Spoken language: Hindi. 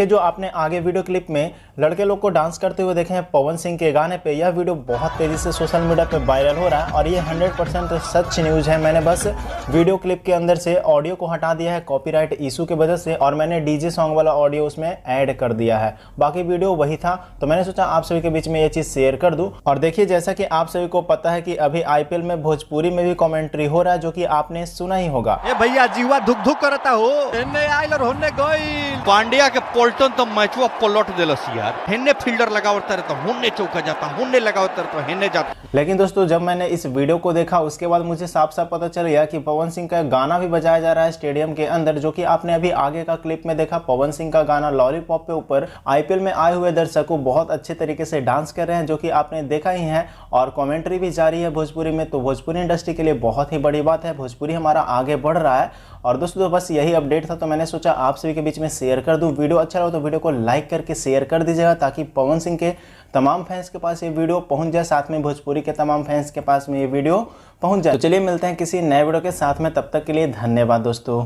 देखिए जो आपने आगे वीडियो क्लिप में लड़के लोग को डांस करते हुए देखे हैं पवन सिंह के गाने पे, यह वीडियो बहुत तेजी से सोशल मीडिया पे वायरल हो रहा है और ये 100% सच न्यूज़ है। मैंने बस वीडियो क्लिप के अंदर से ऑडियो को हटा दिया है कॉपीराइट इशू की वजह से और मैंने डीजे सॉन्ग वाला ऑडियो उसमें ऐड कर दिया है, बाकी वीडियो वही था। तो मैंने सोचा आप सभी के बीच में ये चीज़ शेयर कर दूं। और देखिए जैसा कि आप सभी को पता है कि अभी आईपीएल में भोजपुरी में भी कमेंट्री हो रहा है, जो कि आपने सुना ही होगा। ए भैया जीवा धुक धुक करता हो, हेन्ने आइल और होन्ने गइल। पांड्या के पोल्टन तो मैचवा पलट देलस यार। हेन्ने फील्डर लगावत रहे तो होन्ने चौका जाता, होन्ने लगावत रहे तो हेन्ने जाता। लेकिन दोस्तों जब मैंने इस वीडियो को देखा उसके बाद मुझे साफ साफ पता चल गया कि पवन सिंह का गाना भी बजाया जा रहा है स्टेडियम के अंदर, जो कि आपने अभी आगे का क्लिप में देखा। पवन सिंह का गाना लॉलीपॉप पे ऊपर आईपीएल में आए हुए दर्शकों बहुत अच्छे तरीके से डांस कर रहे हैं, जो कि आपने देखा ही है। और कमेंट्री भी जारी है भोजपुरी में, तो भोजपुरी इंडस्ट्री के लिए बहुत ही बड़ी बात है। भोजपुरी हमारा आगे बढ़ रहा है। और दोस्तों बस यही अपडेट था, तो मैंने सोचा आप सभी के बीच में शेयर कर दूं। वीडियो अच्छा लगा तो वीडियो को लाइक करके शेयर कर दीजिएगा, ताकि पवन सिंह के तमाम फैंस के पास ये वीडियो पहुंच जाए, साथ में भोजपुरी के तमाम फैंस के पास में ये वीडियो पहुंच जाए। तो चलिए मिलते हैं किसी नए वीडियो के साथ में, तब तक के लिए धन्यवाद दोस्तों।